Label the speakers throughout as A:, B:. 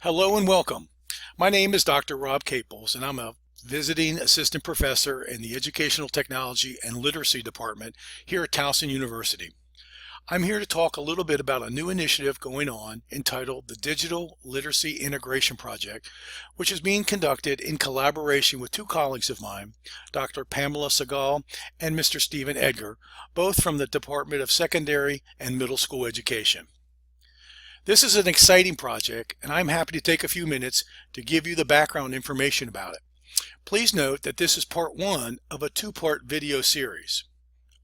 A: Hello and welcome. My name is Dr. Rob Caples, and I'm a visiting assistant professor in the Educational Technology and Literacy Department here at Towson University. I'm here to talk a little bit about a new initiative going on entitled the Digital Literacy Integration Project, which is being conducted in collaboration with two colleagues of mine, Dr. Pamela Segal and Mr. Stephen Edgar, both from the Department of Secondary and Middle School Education. This is an exciting project, and I'm happy to take a few minutes to give you the background information about it. Please note that this is part one of a two-part video series.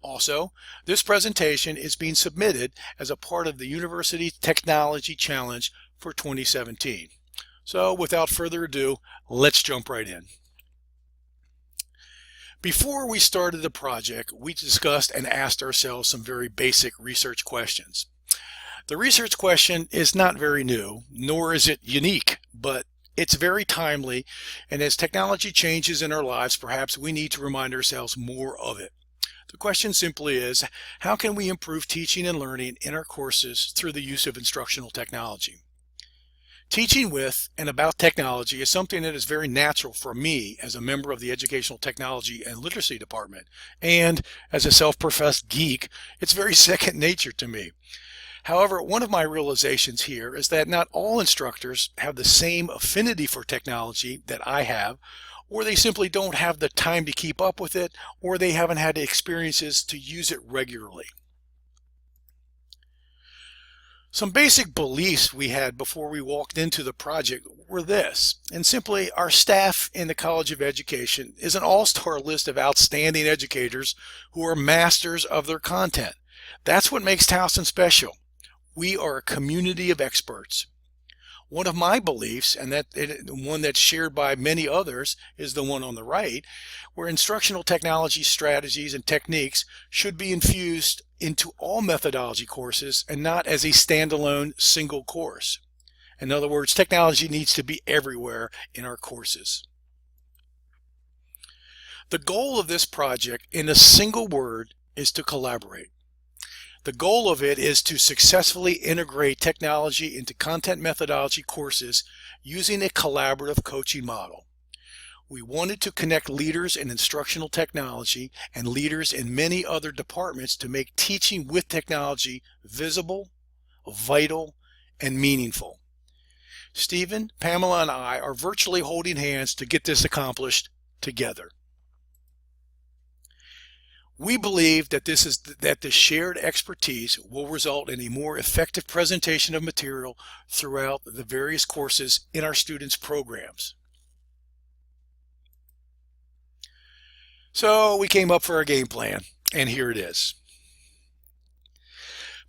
A: Also, this presentation is being submitted as a part of the University Technology Challenge for 2017. So without further ado, let's jump right in. Before we started the project, we discussed and asked ourselves some very basic research questions. The research question is not very new, nor is it unique, but it's very timely, and as technology changes in our lives, perhaps we need to remind ourselves more of it. The question simply is, how can we improve teaching and learning in our courses through the use of instructional technology? Teaching with and about technology is something that is very natural for me as a member of the Educational Technology and Literacy Department, and as a self-professed geek, it's very second nature to me. However, one of my realizations here is that not all instructors have the same affinity for technology that I have, or they simply don't have the time to keep up with it, or they haven't had the experiences to use it regularly. Some basic beliefs we had before we walked into the project were this, and simply our staff in the College of Education is an all-star list of outstanding educators who are masters of their content. That's what makes Towson special. We are a community of experts. One of my beliefs, and one that's shared by many others, is the one on the right, where instructional technology strategies and techniques should be infused into all methodology courses and not as a standalone single course. In other words, technology needs to be everywhere in our courses. The goal of this project, in a single word, is to collaborate. The goal of it is to successfully integrate technology into content methodology courses using a collaborative coaching model. We wanted to connect leaders in instructional technology and leaders in many other departments to make teaching with technology visible, vital, and meaningful. Stephen, Pamela, and I are virtually holding hands to get this accomplished together. We believe that the shared expertise will result in a more effective presentation of material throughout the various courses in our students' programs. So we came up for our game plan, and here it is.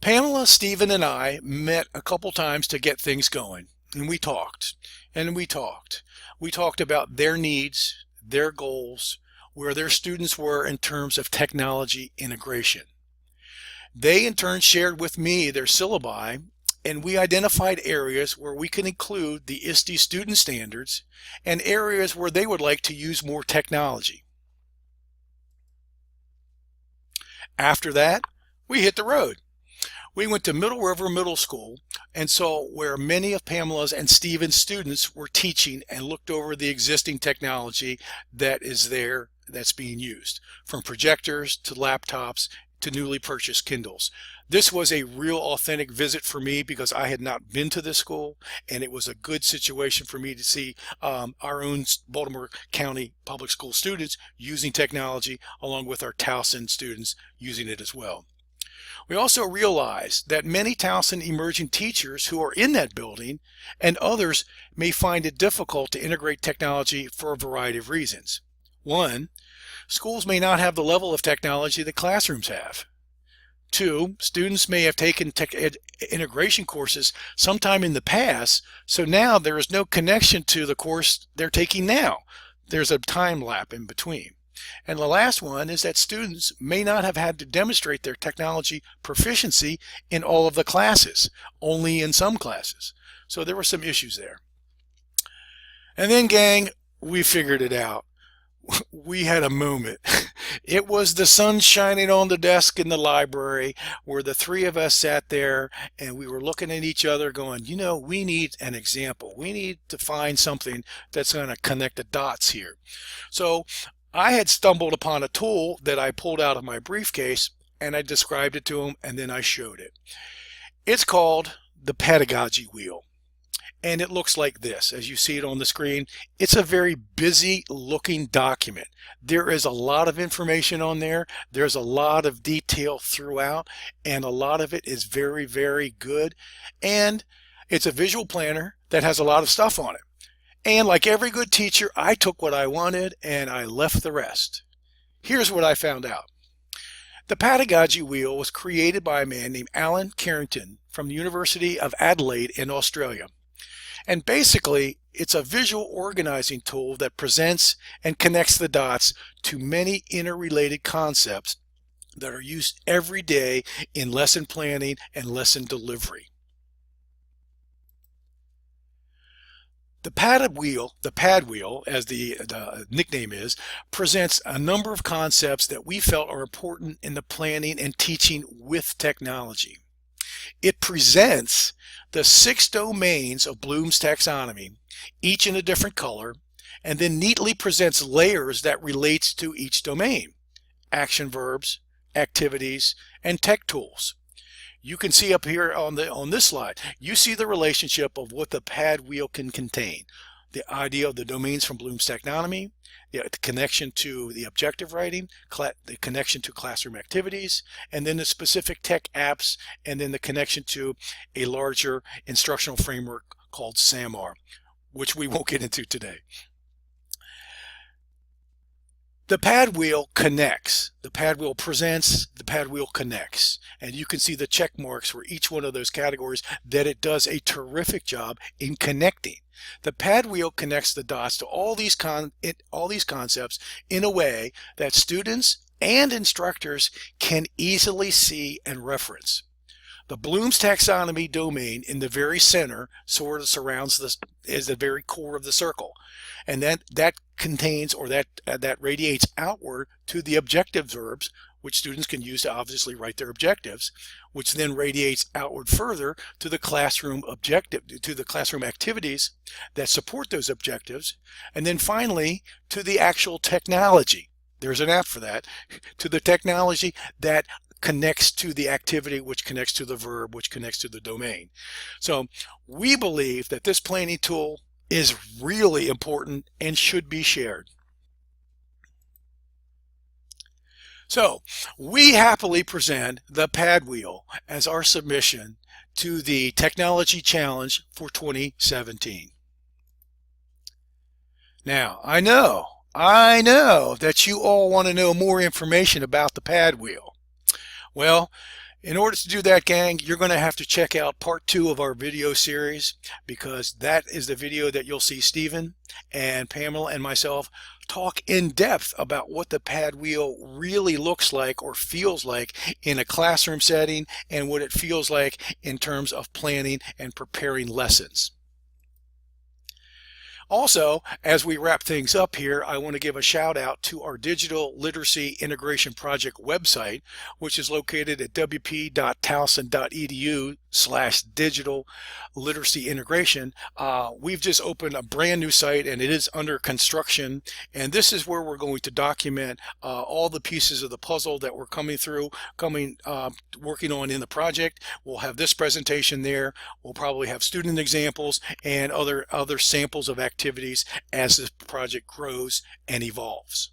A: Pamela, Stephen, and I met a couple times to get things going, and we talked, and we talked. We talked about their needs, their goals, where their students were in terms of technology integration. They in turn shared with me their syllabi, and we identified areas where we can include the ISTE student standards and areas where they would like to use more technology. After that, we hit the road. We went to Middle River Middle School and saw where many of Pamela's and Stephen's students were teaching and looked over the existing technology that is there that's being used, from projectors to laptops to newly purchased Kindles. This was a real authentic visit for me because I had not been to this school, and it was a good situation for me to see our own Baltimore County Public School students using technology along with our Towson students using it as well. We also realized that many Towson emerging teachers who are in that building and others may find it difficult to integrate technology for a variety of reasons. One, schools may not have the level of technology that classrooms have. Two, students may have taken integration courses sometime in the past, so now there is no connection to the course they're taking now. There's a time lapse in between. And the last one is that students may not have had to demonstrate their technology proficiency in all of the classes, only in some classes. So there were some issues there. And then, gang, we figured it out. We had a moment. It was the sun shining on the desk in the library where the three of us sat there and we were looking at each other going, we need an example. We need to find something that's going to connect the dots here. So I had stumbled upon a tool that I pulled out of my briefcase and I described it to him and then I showed it. It's called the pedagogy wheel. And it looks like this as you see it on the screen. It's a very busy looking document. There is a lot of information on there. There's a lot of detail throughout, and a lot of it is very, very good. And it's a visual planner that has a lot of stuff on it. And like every good teacher, I took what I wanted and I left the rest. Here's what I found out. The pedagogy wheel was created by a man named Alan Carrington from the University of Adelaide in Australia. And basically, it's a visual organizing tool that presents and connects the dots to many interrelated concepts that are used every day in lesson planning and lesson delivery. The pad wheel, as the nickname is, presents a number of concepts that we felt are important in the planning and teaching with technology. It presents the 6 domains of Bloom's taxonomy, each in a different color, and then neatly presents layers that relates to each domain: action verbs, activities, and tech tools. You can see up here on this slide, you see the relationship of what the pad wheel can contain. The idea of the domains from Bloom's taxonomy, the connection to the objective writing, the connection to classroom activities, and then the specific tech apps, and then the connection to a larger instructional framework called SAMR, which we won't get into today. The pad wheel connects, the pad wheel presents, the pad wheel connects. And you can see the check marks for each one of those categories that it does a terrific job in connecting. The pad wheel connects the dots to all these concepts in a way that students and instructors can easily see and reference. The Bloom's taxonomy domain in the very center sort of surrounds this, is the very core of the circle, and that contains, or that radiates outward to the objective verbs, which students can use to obviously write their objectives, which then radiates outward further to the classroom activities that support those objectives, and then finally to the actual technology. There's an app for that, to the technology that connects to the activity, which connects to the verb, which connects to the domain. So we believe that this planning tool is really important and should be shared. So we happily present the pad wheel as our submission to the Technology Challenge for 2017. Now, I know that you all want to know more information about the pad wheel. Well, in order to do that, gang, you're going to have to check out part 2 of our video series, because that is the video that you'll see Stephen and Pamela and myself talk in depth about what the pad wheel really looks like or feels like in a classroom setting, and what it feels like in terms of planning and preparing lessons. Also, as we wrap things up here, I want to give a shout out to our Digital Literacy Integration Project website, which is located at wp.towson.edu/digital literacy integration. We've just opened a brand new site and it is under construction. And this is where we're going to document all the pieces of the puzzle that we're working on in the project. We'll have this presentation there. We'll probably have student examples and other samples of activities as this project grows and evolves.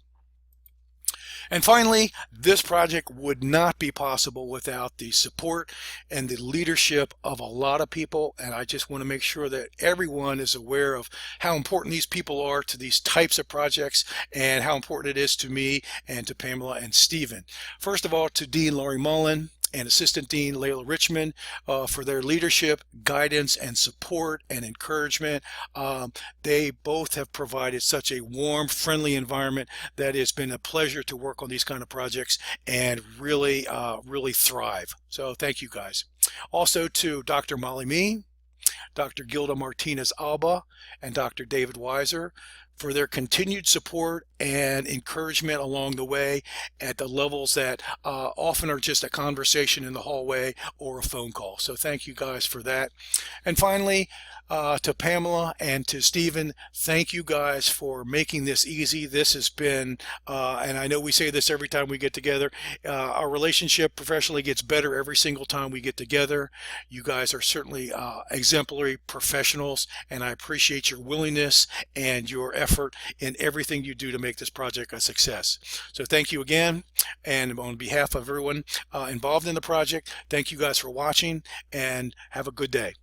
A: And finally, this project would not be possible without the support and the leadership of a lot of people, and I just want to make sure that everyone is aware of how important these people are to these types of projects and how important it is to me and to Pamela and Stephen. First of all, to Dean Laurie Mullen and Assistant Dean Layla Richmond for their leadership, guidance, and support and encouragement. They both have provided such a warm, friendly environment that it's been a pleasure to work on these kind of projects and really thrive. So thank you guys. Also to Dr. Molly Mee, Dr. Gilda Martinez Alba, and Dr. David Weiser for their continued support and encouragement along the way at the levels that often are just a conversation in the hallway or a phone call. So thank you guys for that. And finally, to Pamela and to Stephen, thank you guys for making this easy. This has been, and I know we say this every time we get together, our relationship professionally gets better every single time we get together. You guys are certainly exemplary professionals, and I appreciate your willingness and your effort in everything you do to make this project a success. So thank you again, and on behalf of everyone involved in the project, thank you guys for watching, and have a good day.